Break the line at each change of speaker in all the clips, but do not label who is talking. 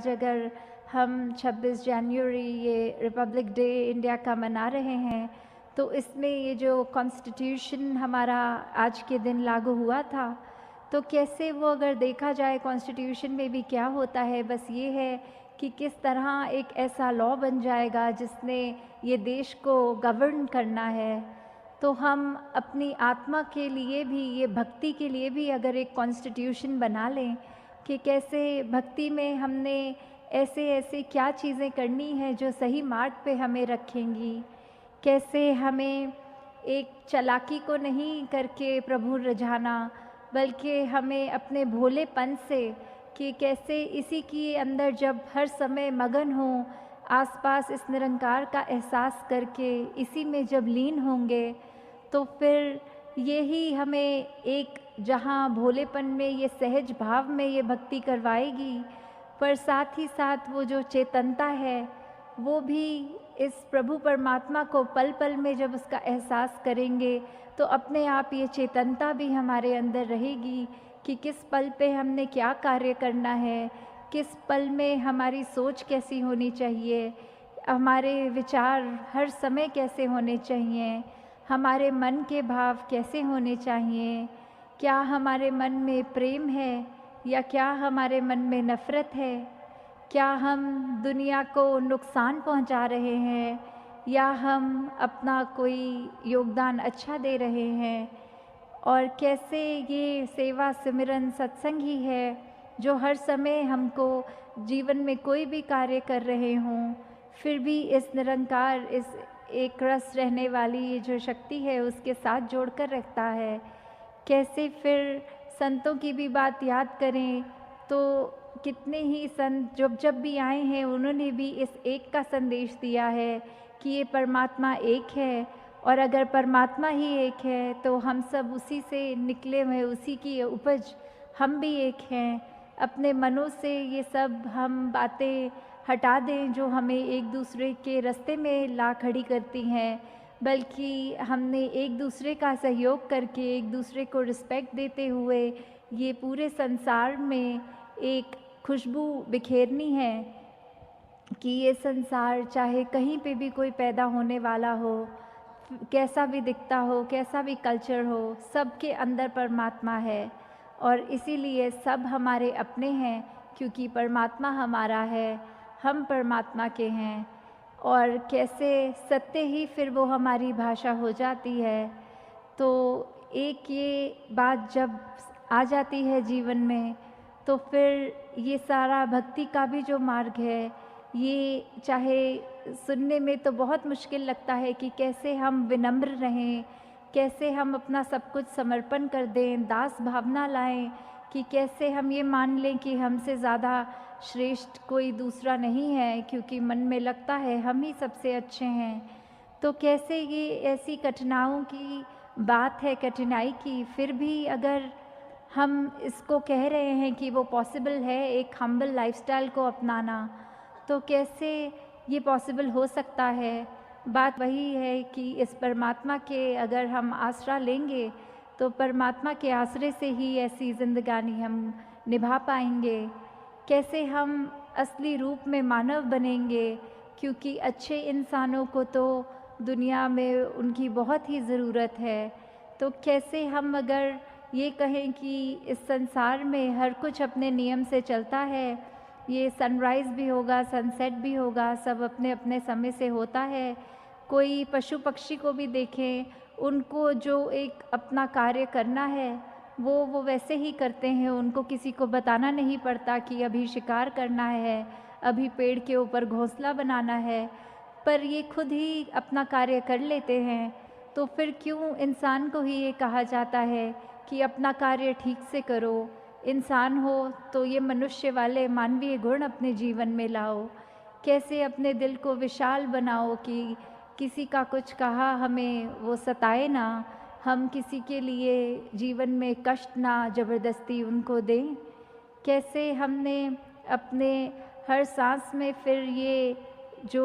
आज अगर हम 26 जनवरी ये रिपब्लिक डे इंडिया का मना रहे हैं, तो इसमें ये जो कॉन्स्टिट्यूशन हमारा आज के दिन लागू हुआ था, तो कैसे वो अगर देखा जाए कॉन्स्टिट्यूशन में भी क्या होता है, बस ये है कि किस तरह एक ऐसा लॉ बन जाएगा जिसने ये देश को गवर्न करना है। तो हम अपनी आत्मा के लिए भी, ये भक्ति के लिए भी अगर एक कॉन्स्टिट्यूशन बना लें कि कैसे भक्ति में हमने ऐसे ऐसे क्या चीज़ें करनी है जो सही मार्ग पे हमें रखेंगी, कैसे हमें एक चालाकी को नहीं करके प्रभु रिझाना, बल्कि हमें अपने भोलेपन से कि कैसे इसी के अंदर जब हर समय मगन हों, आसपास इस निरंकार का एहसास करके इसी में जब लीन होंगे, तो फिर यही हमें एक जहाँ भोलेपन में, ये सहज भाव में ये भक्ति करवाएगी, पर साथ ही साथ वो जो चेतनता है वो भी इस प्रभु परमात्मा को पल पल में जब उसका एहसास करेंगे, तो अपने आप ये चेतनता भी हमारे अंदर रहेगी कि किस पल पे हमने क्या कार्य करना है, किस पल में हमारी सोच कैसी होनी चाहिए, हमारे विचार हर समय कैसे होने चाहिए, हमारे मन के भाव कैसे होने चाहिए, क्या हमारे मन में प्रेम है या क्या हमारे मन में नफ़रत है, क्या हम दुनिया को नुकसान पहुंचा रहे हैं या हम अपना कोई योगदान अच्छा दे रहे हैं, और कैसे ये सेवा सिमरन सत्संग ही है जो हर समय हमको जीवन में कोई भी कार्य कर रहे हों फिर भी इस निरंकार, इस एक रस रहने वाली ये जो शक्ति है उसके साथ जोड़कर रखता है। कैसे फिर संतों की भी बात याद करें तो कितने ही संत जब जब भी आए हैं उन्होंने भी इस एक का संदेश दिया है कि ये परमात्मा एक है, और अगर परमात्मा ही एक है तो हम सब उसी से निकले हुए, उसी की उपज हम भी एक हैं। अपने मनों से ये सब हम बातें हटा दें जो हमें एक दूसरे के रास्ते में ला खड़ी करती हैं, बल्कि हमने एक दूसरे का सहयोग करके, एक दूसरे को रिस्पेक्ट देते हुए ये पूरे संसार में एक खुशबू बिखेरनी है कि ये संसार चाहे कहीं पे भी कोई पैदा होने वाला हो, कैसा भी दिखता हो, कैसा भी कल्चर हो, सबके अंदर परमात्मा है और इसीलिए सब हमारे अपने हैं, क्योंकि परमात्मा हमारा है, हम परमात्मा के हैं। और कैसे सत्य ही फिर वो हमारी भाषा हो जाती है। तो एक ये बात जब आ जाती है जीवन में, तो फिर ये सारा भक्ति का भी जो मार्ग है, ये चाहे सुनने में तो बहुत मुश्किल लगता है कि कैसे हम विनम्र रहें, कैसे हम अपना सब कुछ समर्पण कर दें, दास भावना लाएं, कि कैसे हम ये मान लें कि हमसे ज़्यादा श्रेष्ठ कोई दूसरा नहीं है, क्योंकि मन में लगता है हम ही सबसे अच्छे हैं। तो कैसे ये ऐसी कठिनाइयों की बात है, कठिनाई की, फिर भी अगर हम इसको कह रहे हैं कि वो पॉसिबल है एक हम्बल लाइफस्टाइल को अपनाना, तो कैसे ये पॉसिबल हो सकता है। बात वही है कि इस परमात्मा के अगर हम आसरा लेंगे तो परमात्मा के आसरे से ही ऐसी ज़िंदगानी हम निभा पाएंगे। कैसे हम असली रूप में मानव बनेंगे, क्योंकि अच्छे इंसानों को तो दुनिया में उनकी बहुत ही ज़रूरत है। तो कैसे हम अगर ये कहें कि इस संसार में हर कुछ अपने नियम से चलता है, ये सनराइज़ भी होगा, सनसेट भी होगा, सब अपने अपने समय से होता है। कोई पशु पक्षी को भी देखें, उनको जो एक अपना कार्य करना है वो वैसे ही करते हैं, उनको किसी को बताना नहीं पड़ता कि अभी शिकार करना है, अभी पेड़ के ऊपर घोंसला बनाना है, पर ये खुद ही अपना कार्य कर लेते हैं। तो फिर क्यों इंसान को ही ये कहा जाता है कि अपना कार्य ठीक से करो, इंसान हो तो ये मनुष्य वाले मानवीय गुण अपने जीवन में लाओ। कैसे अपने दिल को विशाल बनाओ कि किसी का कुछ कहा हमें वो सताए ना, हम किसी के लिए जीवन में कष्ट ना ज़बरदस्ती उनको दें। कैसे हमने अपने हर सांस में फिर ये जो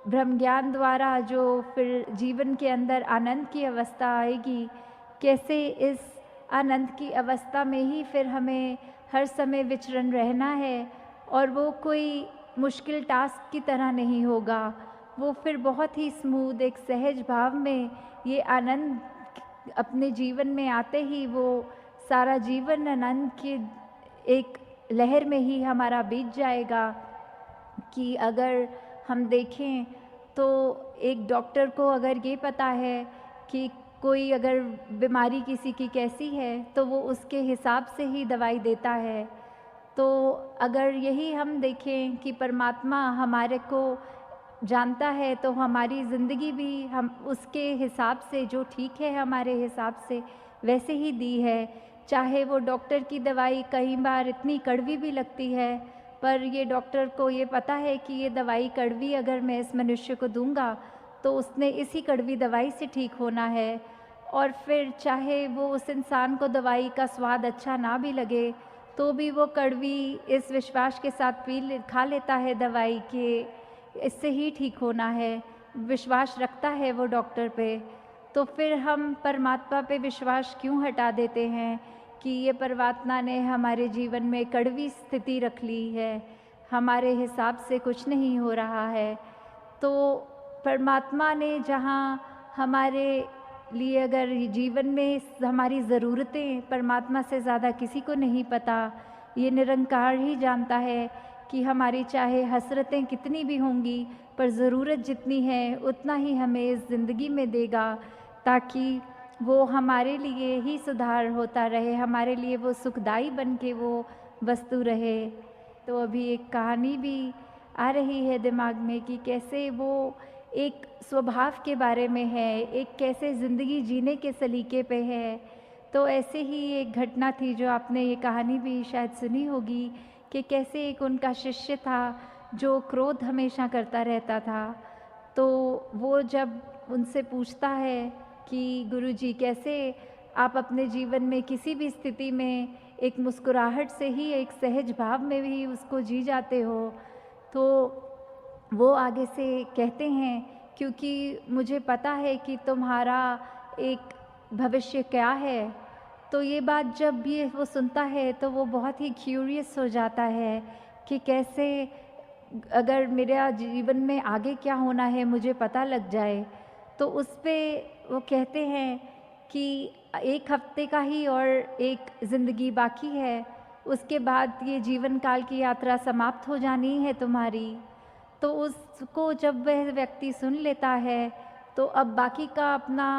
ब्रह्म ज्ञान द्वारा जो फिर जीवन के अंदर आनंद की अवस्था आएगी, कैसे इस आनंद की अवस्था में ही फिर हमें हर समय विचरण रहना है और वो कोई मुश्किल टास्क की तरह नहीं होगा। वो फिर बहुत ही स्मूथ एक सहज भाव में ये आनंद अपने जीवन में आते ही वो सारा जीवन आनंद की एक लहर में ही हमारा बीत जाएगा। कि अगर हम देखें तो एक डॉक्टर को अगर ये पता है कि कोई अगर बीमारी किसी की कैसी है तो वो उसके हिसाब से ही दवाई देता है। तो अगर यही हम देखें कि परमात्मा हमारे को जानता है तो हमारी ज़िंदगी भी हम उसके हिसाब से जो ठीक है हमारे हिसाब से वैसे ही दी है। चाहे वो डॉक्टर की दवाई कई बार इतनी कड़वी भी लगती है, पर ये डॉक्टर को ये पता है कि ये दवाई कड़वी अगर मैं इस मनुष्य को दूंगा तो उसने इसी कड़वी दवाई से ठीक होना है। और फिर चाहे वो उस इंसान को दवाई का स्वाद अच्छा ना भी लगे तो भी वो कड़वी इस विश्वास के साथ खा लेता है दवाई के इससे ही ठीक होना है, विश्वास रखता है वो डॉक्टर पे। तो फिर हम परमात्मा पे विश्वास क्यों हटा देते हैं कि ये परमात्मा ने हमारे जीवन में कड़वी स्थिति रख ली है, हमारे हिसाब से कुछ नहीं हो रहा है। तो परमात्मा ने जहाँ हमारे लिए अगर जीवन में हमारी ज़रूरतें परमात्मा से ज़्यादा किसी को नहीं पता, ये निरंकार ही जानता है कि हमारी चाहे हसरतें कितनी भी होंगी पर ज़रूरत जितनी है उतना ही हमें इस ज़िंदगी में देगा, ताकि वो हमारे लिए ही सुधार होता रहे, हमारे लिए वो सुखदाई बन के वो वस्तु रहे। तो अभी एक कहानी भी आ रही है दिमाग में कि कैसे वो एक स्वभाव के बारे में है, एक कैसे ज़िंदगी जीने के सलीके पे है। तो ऐसे ही एक घटना थी जो आपने ये कहानी भी शायद सुनी होगी कि कैसे एक उनका शिष्य था जो क्रोध हमेशा करता रहता था। तो वो जब उनसे पूछता है कि गुरुजी कैसे आप अपने जीवन में किसी भी स्थिति में एक मुस्कुराहट से ही एक सहज भाव में भी उसको जी जाते हो, तो वो आगे से कहते हैं क्योंकि मुझे पता है कि तुम्हारा एक भविष्य क्या है। तो ये बात जब भी वो सुनता है तो वो बहुत ही क्यूरियस हो जाता है कि कैसे अगर मेरा जीवन में आगे क्या होना है मुझे पता लग जाए। तो उस पे वो कहते हैं कि 1 हफ्ते का ही और एक ज़िंदगी बाकी है, उसके बाद ये जीवन काल की यात्रा समाप्त हो जानी है तुम्हारी। तो उसको जब वह व्यक्ति सुन लेता है तो अब बाकी का अपना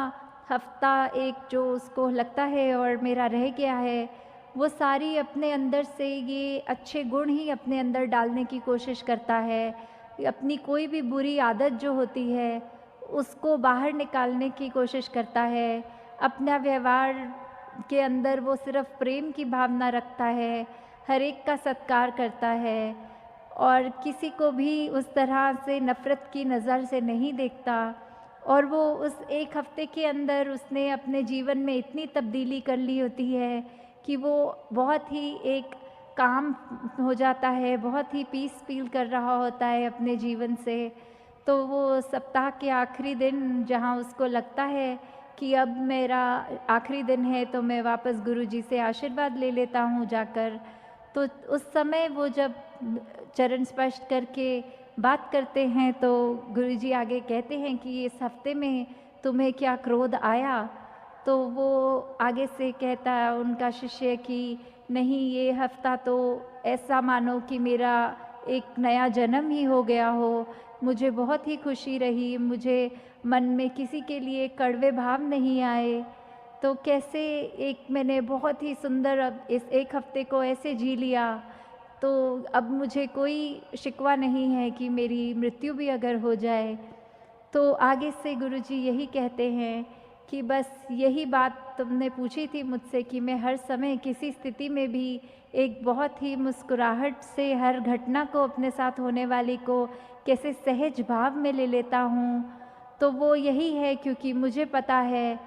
हफ्ता एक जो उसको लगता है और मेरा रह गया है, वो सारी अपने अंदर से ये अच्छे गुण ही अपने अंदर डालने की कोशिश करता है। अपनी कोई भी बुरी आदत जो होती है उसको बाहर निकालने की कोशिश करता है। अपना व्यवहार के अंदर वो सिर्फ प्रेम की भावना रखता है, हर एक का सत्कार करता है और किसी को भी उस तरह से नफ़रत की नज़र से नहीं देखता। और वो उस 1 हफ्ते के अंदर उसने अपने जीवन में इतनी तब्दीली कर ली होती है कि वो बहुत ही एक काम हो जाता है, बहुत ही पीस फील कर रहा होता है अपने जीवन से। तो वो सप्ताह के आखिरी दिन जहाँ उसको लगता है कि अब मेरा आखिरी दिन है तो मैं वापस गुरुजी से आशीर्वाद ले लेता हूँ जाकर। तो उस समय वो जब चरण स्पर्श करके बात करते हैं तो गुरुजी आगे कहते हैं कि इस हफ्ते में तुम्हें क्या क्रोध आया। तो वो आगे से कहता है उनका शिष्य कि नहीं, ये हफ्ता तो ऐसा मानो कि मेरा एक नया जन्म ही हो गया हो, मुझे बहुत ही खुशी रही, मुझे मन में किसी के लिए कड़वे भाव नहीं आए। तो कैसे एक मैंने बहुत ही सुंदर अब इस 1 हफ्ते को ऐसे जी लिया, तो अब मुझे कोई शिकवा नहीं है कि मेरी मृत्यु भी अगर हो जाए। तो आगे से गुरुजी यही कहते हैं कि बस यही बात तुमने पूछी थी मुझसे कि मैं हर समय किसी स्थिति में भी एक बहुत ही मुस्कुराहट से हर घटना को अपने साथ होने वाली को कैसे सहज भाव में ले लेता हूँ। तो वो यही है क्योंकि मुझे पता है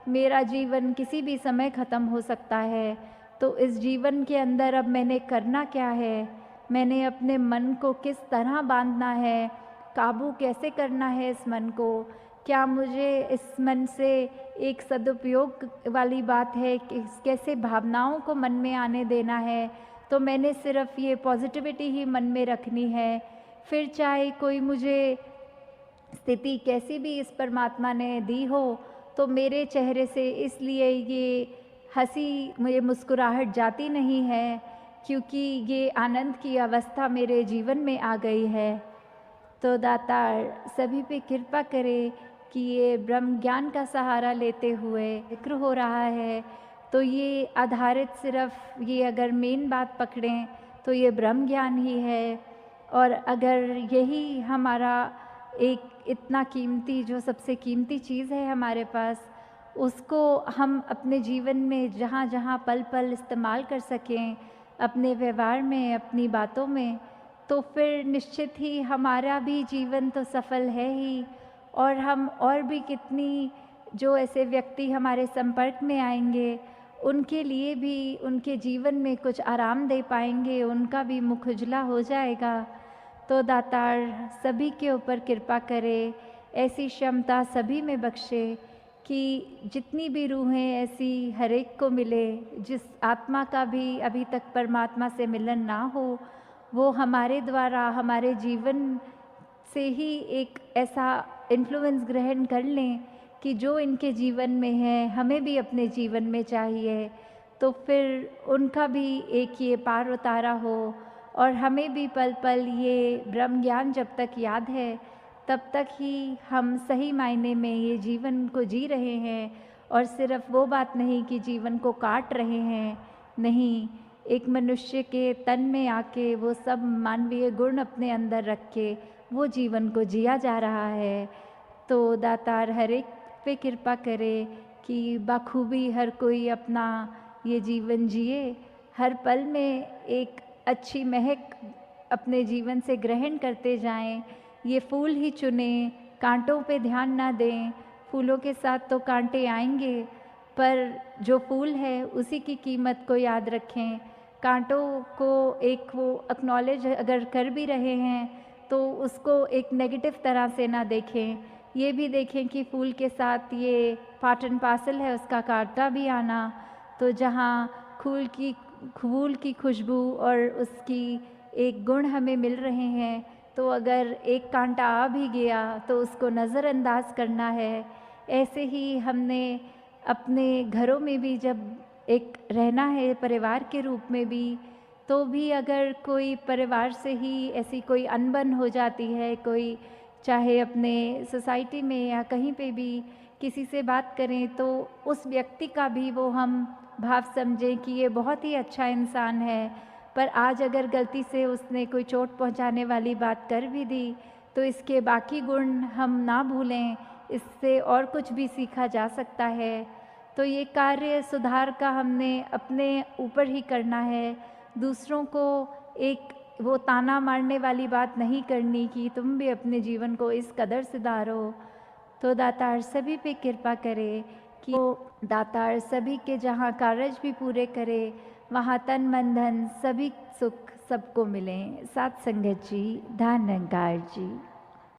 मेरा जीवन किसी भी समय ख़त्म हो सकता है। तो इस जीवन के अंदर अब मैंने करना क्या है, मैंने अपने मन को किस तरह बांधना है, काबू कैसे करना है इस मन को, क्या मुझे इस मन से एक सदुपयोग वाली बात है कि कैसे भावनाओं को मन में आने देना है। तो मैंने सिर्फ ये पॉजिटिविटी ही मन में रखनी है। फिर चाहे कोई मुझे स्थिति कैसी भी इस परमात्मा ने दी हो, तो मेरे चेहरे से इसलिए ये हंसी, मुझे मुस्कुराहट जाती नहीं है, क्योंकि ये आनंद की अवस्था मेरे जीवन में आ गई है। तो दातार सभी पे कृपा करे कि ये ब्रह्म ज्ञान का सहारा लेते हुए जिक्र हो रहा है, तो ये आधारित सिर्फ ये अगर मेन बात पकड़ें तो ये ब्रह्म ज्ञान ही है। और अगर यही हमारा एक इतना कीमती, जो सबसे कीमती चीज़ है हमारे पास, उसको हम अपने जीवन में जहाँ जहाँ पल पल इस्तेमाल कर सकें, अपने व्यवहार में, अपनी बातों में, तो फिर निश्चित ही हमारा भी जीवन तो सफल है ही। और हम और भी कितनी जो ऐसे व्यक्ति हमारे संपर्क में आएंगे, उनके लिए भी उनके जीवन में कुछ आराम दे पाएंगे, उनका भी मुख उजला हो जाएगा। तो दातार सभी के ऊपर कृपा करे, ऐसी क्षमता सभी में बख्शे कि जितनी भी रूहें ऐसी हर एक को मिले, जिस आत्मा का भी अभी तक परमात्मा से मिलन ना हो, वो हमारे द्वारा हमारे जीवन से ही एक ऐसा इन्फ्लुएंस ग्रहण कर लें कि जो इनके जीवन में है हमें भी अपने जीवन में चाहिए। तो फिर उनका भी एक ये पार उतारा हो, और हमें भी पल पल ये ब्रह्म ज्ञान जब तक याद है तब तक ही हम सही मायने में ये जीवन को जी रहे हैं। और सिर्फ वो बात नहीं कि जीवन को काट रहे हैं, नहीं, एक मनुष्य के तन में आके वो सब मानवीय गुण अपने अंदर रख के वो जीवन को जिया जा रहा है। तो दातार हर एक पे कृपा करे कि बखूबी हर कोई अपना ये जीवन जिए, हर पल में एक अच्छी महक अपने जीवन से ग्रहण करते जाएं। ये फूल ही चुनें, कांटों पे ध्यान ना दें। फूलों के साथ तो कांटे आएंगे, पर जो फूल है उसी की कीमत को याद रखें। कांटों को एक वो एक्नॉलेज अगर कर भी रहे हैं तो उसको एक नेगेटिव तरह से ना देखें, ये भी देखें कि फूल के साथ ये पार्ट एंड पार्सल है उसका कांटा भी आना। तो जहाँ फूल की खुशबू और उसकी एक गुण हमें मिल रहे हैं, तो अगर एक कांटा आ भी गया तो उसको नज़रअंदाज करना है। ऐसे ही हमने अपने घरों में भी जब एक रहना है परिवार के रूप में भी, तो भी अगर कोई परिवार से ही ऐसी कोई अनबन हो जाती है, कोई चाहे अपने सोसाइटी में या कहीं पे भी किसी से बात करें, तो उस व्यक्ति का भी वो हम भाव समझें कि ये बहुत ही अच्छा इंसान है, पर आज अगर गलती से उसने कोई चोट पहुंचाने वाली बात कर भी दी, तो इसके बाकी गुण हम ना भूलें, इससे और कुछ भी सीखा जा सकता है। तो ये कार्य सुधार का हमने अपने ऊपर ही करना है, दूसरों को एक वो ताना मारने वाली बात नहीं करनी कि तुम भी अपने जीवन को इस कदर सुधारो। तो दातार सभी पे कृपा करे कि वो दातार सभी के जहाँ कार्य भी पूरे करे, वहाँ तन मन धन सभी सुख सबको मिलें। साथ संगत जी, धन निरंकार जी।